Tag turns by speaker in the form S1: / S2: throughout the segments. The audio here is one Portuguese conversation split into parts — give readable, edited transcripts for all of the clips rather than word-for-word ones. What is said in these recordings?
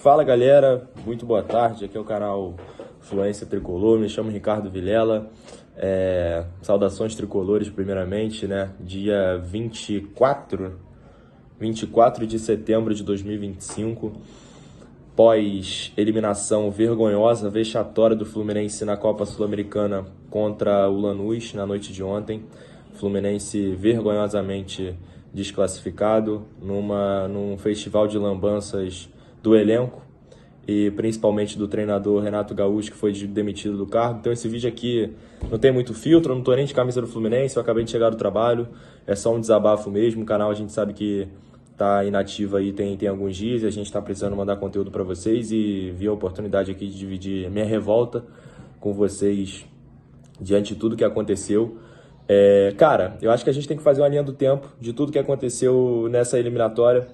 S1: Fala galera, muito boa tarde, aqui é o canal Fluência Tricolor, me chamo Ricardo Vilela, saudações tricolores primeiramente, né? Dia 24 de setembro de 2025, pós eliminação vergonhosa, vexatória do Fluminense na Copa Sul-Americana contra o Lanús na noite de ontem. Fluminense vergonhosamente desclassificado num festival de lambanças do elenco e principalmente do treinador Renato Gaúcho, que foi demitido do cargo. Então esse vídeo aqui não tem muito filtro, eu não tô nem de camisa do Fluminense, eu acabei de chegar do trabalho, é só um desabafo mesmo. O canal a gente sabe que tá inativo aí tem alguns dias e a gente tá precisando mandar conteúdo para vocês e vi a oportunidade aqui de dividir minha revolta com vocês diante de tudo que aconteceu. Cara, eu acho que a gente tem que fazer uma linha do tempo de tudo que aconteceu nessa eliminatória.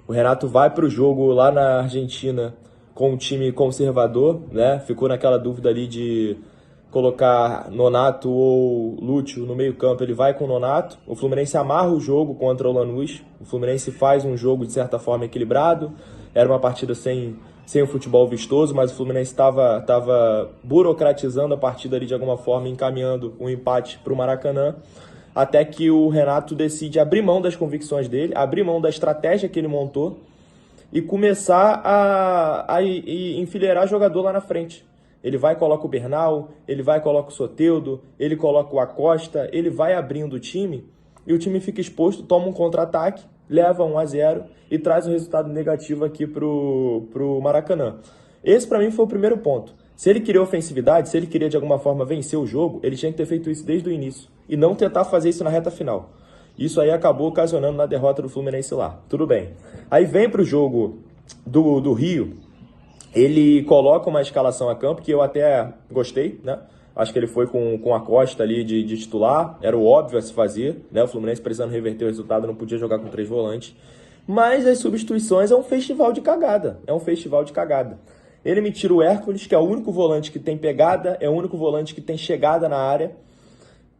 S1: O Renato vai para o jogo lá na Argentina com um time conservador, né? Ficou naquela dúvida ali de colocar Nonato ou Lúcio no meio campo. Ele vai com o Nonato. O Fluminense amarra o jogo contra o Lanús. O Fluminense faz um jogo de certa forma equilibrado. Era uma partida sem um futebol vistoso, mas o Fluminense estava burocratizando a partida ali de alguma forma, encaminhando um empate para o Maracanã, até que o Renato decide abrir mão das convicções dele, abrir mão da estratégia que ele montou e começar a enfileirar jogador lá na frente. Ele vai e coloca o Bernal, ele vai e coloca o Soteldo, ele coloca o Acosta, ele vai abrindo o time e o time fica exposto, toma um contra-ataque, leva 1-0 e traz um resultado negativo aqui pro Maracanã. Esse para mim foi o primeiro ponto. Se ele queria ofensividade, se ele queria de alguma forma vencer o jogo, ele tinha que ter feito isso desde o início e não tentar fazer isso na reta final. Isso aí acabou ocasionando na derrota do Fluminense lá. Tudo bem. Aí vem pro jogo do Rio, ele coloca uma escalação a campo que eu até gostei, né? Acho que ele foi com a Costa ali de titular, era o óbvio a se fazer, né? O Fluminense precisando reverter o resultado, não podia jogar com 3 volantes. Mas as substituições é um festival de cagada, Ele me tira o Hércules, que é o único volante que tem pegada, é o único volante que tem chegada na área,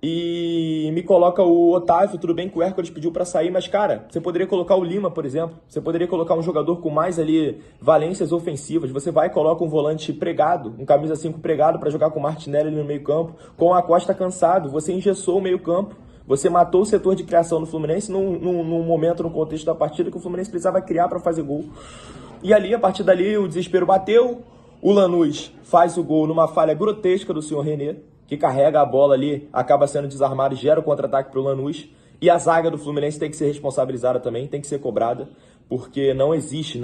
S1: e me coloca o Otávio. Tudo bem que o Hércules pediu para sair, mas cara, você poderia colocar o Lima, por exemplo, você poderia colocar um jogador com mais ali valências ofensivas. Você vai e coloca um volante pregado, um camisa 5 pregado para jogar com o Martinelli ali no meio campo, com a Costa cansado. Você engessou o meio campo, você matou o setor de criação do Fluminense num momento, no contexto da partida que o Fluminense precisava criar para fazer gol. E ali, a partir dali, o desespero bateu, o Lanús faz o gol numa falha grotesca do senhor René, que carrega a bola ali, acaba sendo desarmado e gera o contra-ataque para o Lanús. E a zaga do Fluminense tem que ser responsabilizada também, tem que ser cobrada, porque não existe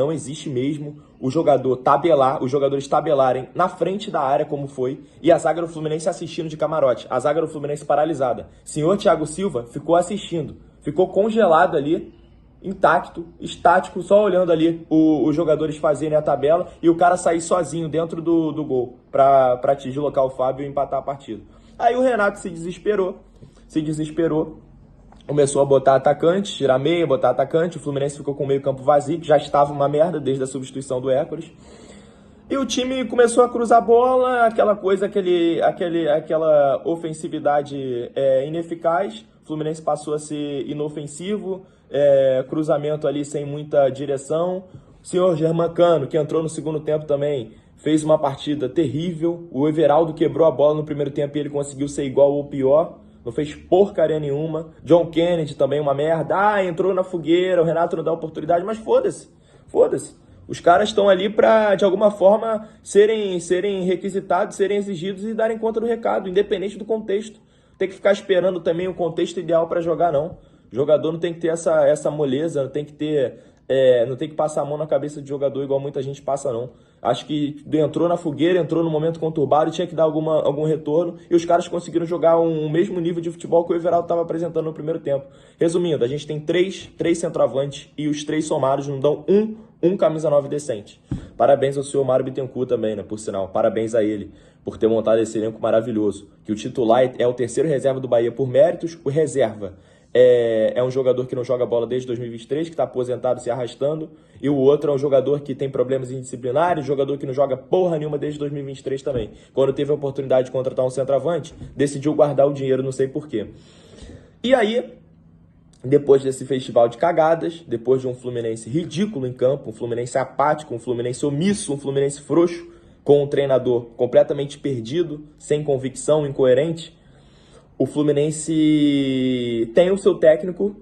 S1: mesmo os jogadores tabelarem na frente da área como foi, e a zaga do Fluminense assistindo de camarote, a zaga do Fluminense paralisada. Senhor Thiago Silva ficou assistindo, ficou congelado ali, intacto, estático, só olhando ali os jogadores fazerem a tabela e o cara sair sozinho dentro do gol para deslocar o Fábio e empatar a partida. Aí o Renato se desesperou, começou a botar atacante, tirar meia, botar atacante. O Fluminense ficou com o meio campo vazio, que já estava uma merda desde a substituição do Hércules. E o time começou a cruzar a bola, aquela coisa, aquela ofensividade ineficaz. O Fluminense passou a ser inofensivo, cruzamento ali sem muita direção. O senhor Germancano, que entrou no segundo tempo também, fez uma partida terrível. O Everaldo quebrou a bola no primeiro tempo e ele conseguiu ser igual ou pior. Não fez porcaria nenhuma. John Kennedy também uma merda. Entrou na fogueira, o Renato não dá oportunidade, mas foda-se. Os caras estão ali para, de alguma forma, serem requisitados, serem exigidos e darem conta do recado, independente do contexto. Tem que ficar esperando também o contexto ideal para jogar, não. O jogador não tem que ter essa moleza, não tem que passar a mão na cabeça de jogador igual muita gente passa, não. Acho que entrou na fogueira, entrou no momento conturbado, tinha que dar algum retorno, e os caras conseguiram jogar um mesmo nível de futebol que o Everaldo estava apresentando no primeiro tempo. Resumindo, a gente tem três centroavantes e os 3 somados não dão um camisa 9 decente. Parabéns ao senhor Mário Bittencourt também, né, por sinal. Parabéns a ele por ter montado esse elenco maravilhoso. Que o titular é o terceiro reserva do Bahia por méritos, o reserva é um jogador que não joga bola desde 2023, que está aposentado se arrastando, e o outro é um jogador que tem problemas indisciplinares, jogador que não joga porra nenhuma desde 2023 também. Quando teve a oportunidade de contratar um centroavante, decidiu guardar o dinheiro, não sei porquê. E aí, depois desse festival de cagadas, depois de um Fluminense ridículo em campo, um Fluminense apático, um Fluminense omisso, um Fluminense frouxo, com um treinador completamente perdido, sem convicção, incoerente, o Fluminense tem o seu técnico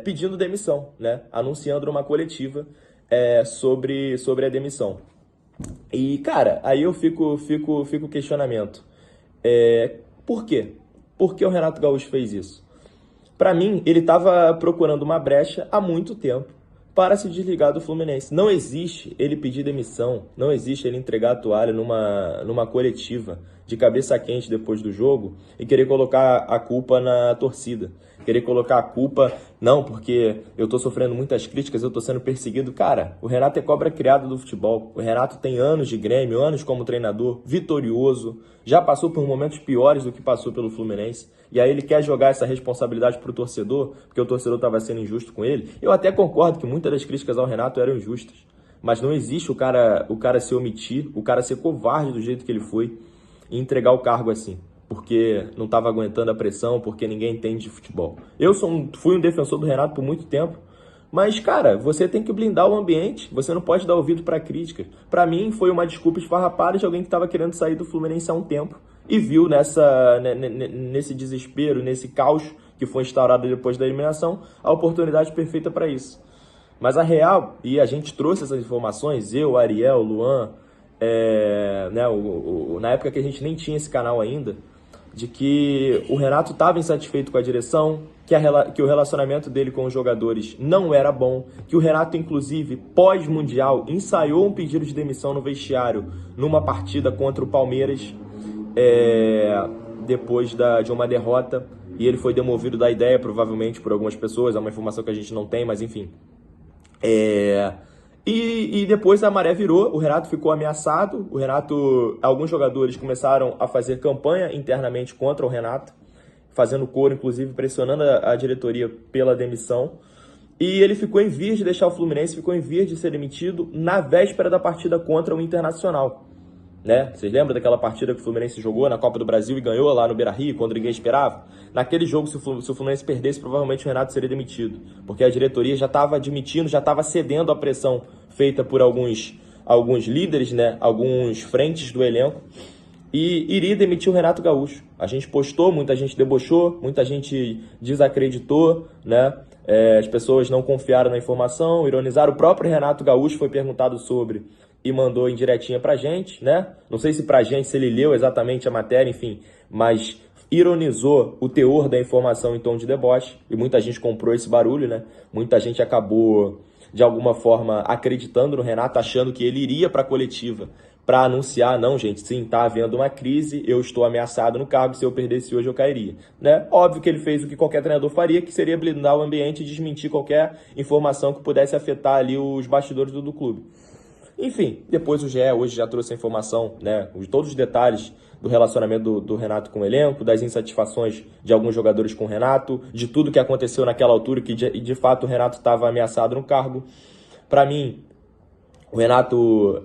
S1: pedindo demissão, né? Anunciando uma coletiva sobre a demissão. E, cara, aí eu fico o questionamento. Por quê? Por que o Renato Gaúcho fez isso? Para mim, ele estava procurando uma brecha há muito tempo para se desligar do Fluminense. Não existe ele pedir demissão, não existe ele entregar a toalha numa coletiva de cabeça quente depois do jogo e querer colocar a culpa na torcida. Querer colocar a culpa, não, porque eu tô sofrendo muitas críticas, eu tô sendo perseguido. Cara, o Renato é cobra criada do futebol. O Renato tem anos de Grêmio, anos como treinador, vitorioso. Já passou por momentos piores do que passou pelo Fluminense. E aí ele quer jogar essa responsabilidade pro torcedor, porque o torcedor estava sendo injusto com ele. Eu até concordo que muitas das críticas ao Renato eram injustas. Mas não existe o cara se omitir, o cara ser covarde do jeito que ele foi e entregar o cargo assim, porque não estava aguentando a pressão, porque ninguém entende de futebol. Eu fui um defensor do Renato por muito tempo, mas, cara, você tem que blindar o ambiente, você não pode dar ouvido para críticas. Para mim, foi uma desculpa esfarrapada de alguém que estava querendo sair do Fluminense há um tempo e viu nesse desespero, nesse caos que foi instaurado depois da eliminação, a oportunidade perfeita para isso. Mas a real, e a gente trouxe essas informações, eu, Ariel, Luan, na época que a gente nem tinha esse canal ainda, de que o Renato estava insatisfeito com a direção, que o relacionamento dele com os jogadores não era bom, que o Renato, inclusive, pós-mundial, ensaiou um pedido de demissão no vestiário numa partida contra o Palmeiras, depois de uma derrota, e ele foi demovido da ideia, provavelmente, por algumas pessoas, é uma informação que a gente não tem, mas enfim. E depois a maré virou, o Renato ficou ameaçado, alguns jogadores começaram a fazer campanha internamente contra o Renato, fazendo coro, inclusive pressionando a diretoria pela demissão, e ele ficou em vias de deixar o Fluminense, ficou em vias de ser demitido na véspera da partida contra o Internacional. Né? Vocês lembram daquela partida que o Fluminense jogou na Copa do Brasil e ganhou lá no Beira-Rio, quando ninguém esperava? Naquele jogo, se o Fluminense perdesse, provavelmente o Renato seria demitido, porque a diretoria já estava admitindo, já estava cedendo à pressão feita por alguns líderes, né? Alguns frentes do elenco, e iria demitir o Renato Gaúcho. A gente postou, muita gente debochou, muita gente desacreditou, né? As pessoas não confiaram na informação, ironizaram. O próprio Renato Gaúcho foi perguntado sobre e mandou indiretinha pra gente, né? Não sei se pra gente, se ele leu exatamente a matéria, enfim, mas ironizou o teor da informação em tom de deboche, e muita gente comprou esse barulho, né? Muita gente acabou, de alguma forma, acreditando no Renato, achando que ele iria pra coletiva para anunciar, não, gente, sim, tá havendo uma crise, eu estou ameaçado no cargo, se eu perdesse hoje eu cairia, né? Óbvio que ele fez o que qualquer treinador faria, que seria blindar o ambiente e desmentir qualquer informação que pudesse afetar ali os bastidores do clube. Enfim, depois o GE hoje já trouxe a informação, né, de todos os detalhes do relacionamento do Renato com o elenco, das insatisfações de alguns jogadores com o Renato, de tudo que aconteceu naquela altura, que de fato o Renato estava ameaçado no cargo. Para mim, o Renato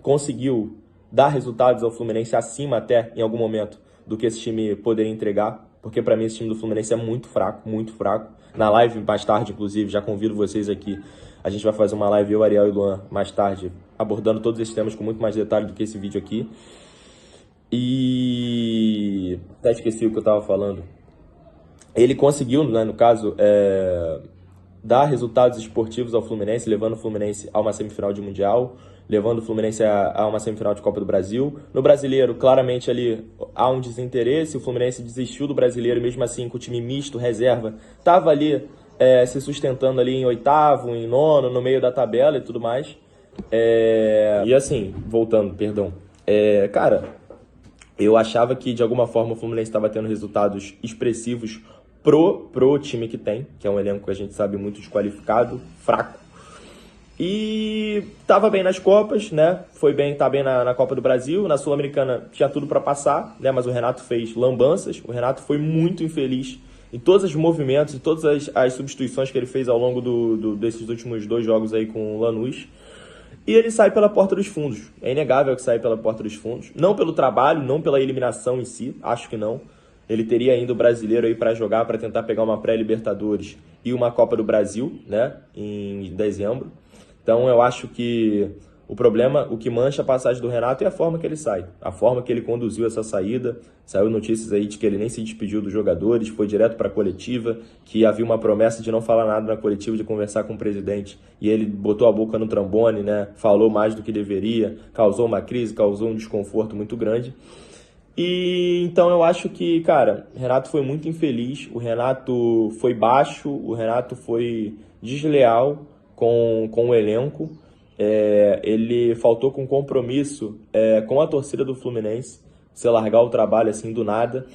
S1: conseguiu dar resultados ao Fluminense acima até, em algum momento, do que esse time poderia entregar, porque para mim esse time do Fluminense é muito fraco, muito fraco. Na live, mais tarde, inclusive, já convido vocês aqui, a gente vai fazer uma live, eu, Ariel e Luan, mais tarde, abordando todos esses temas com muito mais detalhe do que esse vídeo aqui. E até esqueci o que eu estava falando. Ele conseguiu, né, no caso, dar resultados esportivos ao Fluminense, levando o Fluminense a uma semifinal de Mundial, levando o Fluminense a uma semifinal de Copa do Brasil. No Brasileiro, claramente ali há um desinteresse, o Fluminense desistiu do Brasileiro, mesmo assim com o time misto, reserva, estava ali se sustentando ali em oitavo, em nono, no meio da tabela e tudo mais. E assim, voltando, perdão, cara, eu achava que de alguma forma o Fluminense estava tendo resultados expressivos pro time que tem, que é um elenco que a gente sabe muito desqualificado, fraco. E tava bem nas Copas, né? Tá bem na Copa do Brasil, na Sul-Americana tinha tudo para passar, né? Mas o Renato fez lambanças, o Renato foi muito infeliz em todos os movimentos e todas as substituições que ele fez ao longo desses últimos 2 jogos aí com o Lanús. E ele sai pela porta dos fundos. É inegável que sai pela porta dos fundos. Não pelo trabalho, não pela eliminação em si, acho que não. ele teria ainda o Brasileiro aí para jogar, para tentar pegar uma pré-Libertadores e uma Copa do Brasil, né, em dezembro. Então eu acho que o problema, o que mancha a passagem do Renato é a forma que ele sai, a forma que ele conduziu essa saída. Saiu notícias aí de que ele nem se despediu dos jogadores, foi direto para a coletiva, que havia uma promessa de não falar nada na coletiva, de conversar com o presidente, e ele botou a boca no trombone, né? Falou mais do que deveria, causou uma crise, causou um desconforto muito grande. E então eu acho que, cara, o Renato foi muito infeliz, o Renato foi baixo, o Renato foi desleal com o elenco. Ele faltou com compromisso com a torcida do Fluminense, você largar o trabalho assim do nada.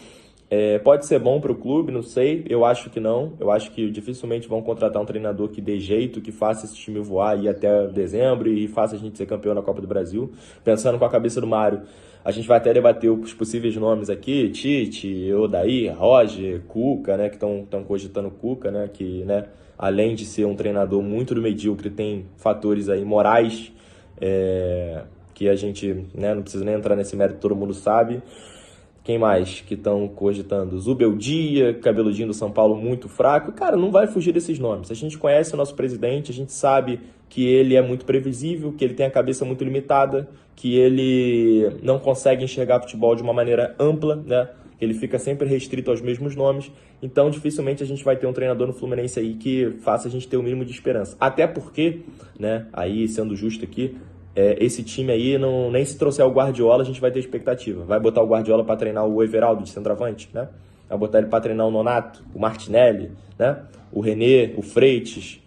S1: Pode ser bom para o clube, não sei, eu acho que não. Eu acho que dificilmente vão contratar um treinador que dê jeito, que faça esse time voar aí até dezembro e faça a gente ser campeão na Copa do Brasil. Pensando com a cabeça do Mário, a gente vai até debater os possíveis nomes aqui, Tite, Odair, Roger, Cuca, né, que estão cogitando Cuca, né, que, né, além de ser um treinador muito do medíocre, tem fatores aí morais, que a gente, né, não precisa nem entrar nesse mérito, todo mundo sabe. Quem mais que estão cogitando? Zubeldia, cabeludinho do São Paulo muito fraco. Cara, não vai fugir desses nomes. A gente conhece o nosso presidente, a gente sabe que ele é muito previsível, que ele tem a cabeça muito limitada, que ele não consegue enxergar futebol de uma maneira ampla, né? Ele fica sempre restrito aos mesmos nomes. Então, dificilmente a gente vai ter um treinador no Fluminense aí que faça a gente ter o mínimo de esperança. Até porque, né, aí sendo justo aqui, esse time aí, nem se trouxer o Guardiola, a gente vai ter expectativa. Vai botar o Guardiola para treinar o Everaldo de centroavante, né? Vai botar ele para treinar o Nonato, o Martinelli, né? O René, o Freitas.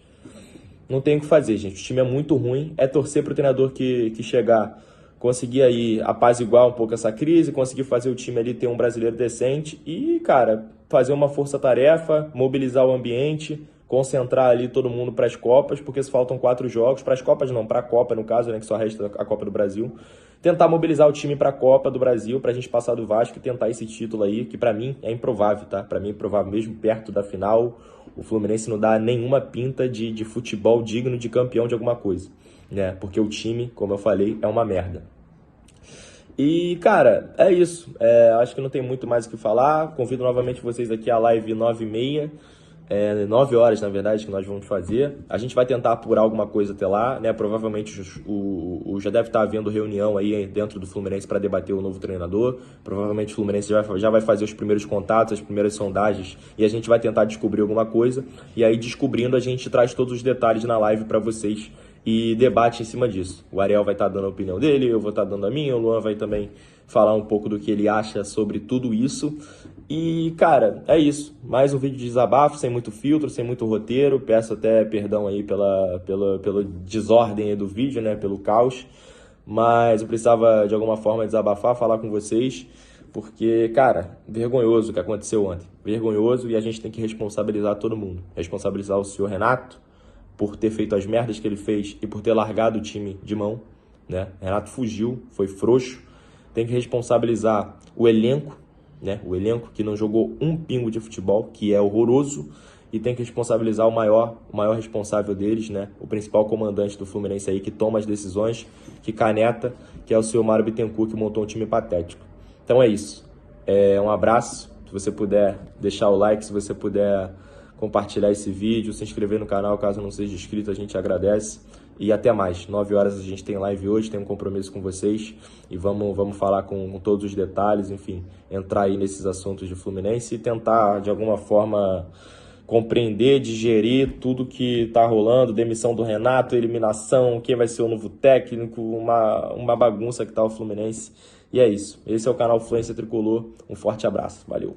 S1: Não tem o que fazer, gente. O time é muito ruim. É torcer para o treinador que chegar, conseguir aí apaziguar um pouco essa crise, conseguir fazer o time ali ter um brasileiro decente e, cara, fazer uma força-tarefa, mobilizar o ambiente, concentrar ali todo mundo para as Copas, porque se faltam 4 jogos, para as Copas não, para a Copa no caso, né, que só resta a Copa do Brasil, tentar mobilizar o time para a Copa do Brasil, para a gente passar do Vasco e tentar esse título aí, que para mim é improvável, tá? Para mim é improvável, mesmo perto da final, o Fluminense não dá nenhuma pinta de futebol digno de campeão de alguma coisa, né? Porque o time, como eu falei, é uma merda. E, cara, é isso. Acho que não tem muito mais o que falar. Convido novamente vocês aqui à live 9h30. 9 horas, na verdade, que nós vamos fazer. A gente vai tentar apurar alguma coisa até lá, né? Provavelmente já deve estar havendo reunião aí dentro do Fluminense para debater o novo treinador. Provavelmente o Fluminense já vai fazer os primeiros contatos, as primeiras sondagens, e a gente vai tentar descobrir alguma coisa. E aí, descobrindo, a gente traz todos os detalhes na live para vocês e debate em cima disso. O Ariel vai estar dando a opinião dele, eu vou estar dando a minha, o Luan vai também falar um pouco do que ele acha sobre tudo isso. E, cara, é isso. Mais um vídeo de desabafo, sem muito filtro, sem muito roteiro. Peço até perdão aí pela desordem aí do vídeo, né? Pelo caos. Mas eu precisava, de alguma forma, desabafar, falar com vocês. Porque, cara, vergonhoso o que aconteceu ontem. Vergonhoso, e a gente tem que responsabilizar todo mundo. Responsabilizar o senhor Renato por ter feito as merdas que ele fez e por ter largado o time de mão, né? Renato fugiu, foi frouxo. Tem que responsabilizar o elenco, né? O elenco que não jogou um pingo de futebol, que é horroroso, e tem que responsabilizar o maior responsável deles, né? O principal comandante do Fluminense aí, que toma as decisões, que caneta, que é o senhor Mário Bittencourt, que montou um time patético. Então é isso. Um abraço. Se você puder deixar o like, se você puder compartilhar esse vídeo, se inscrever no canal caso não seja inscrito, a gente agradece. E até mais. 9 horas a gente tem live hoje, tem um compromisso com vocês e vamos falar com todos os detalhes, enfim, entrar aí nesses assuntos de Fluminense e tentar, de alguma forma, compreender, digerir tudo que está rolando, demissão do Renato, eliminação, quem vai ser o novo técnico, uma bagunça que tá o Fluminense. E é isso. Esse é o canal Fluência Tricolor. Um forte abraço. Valeu.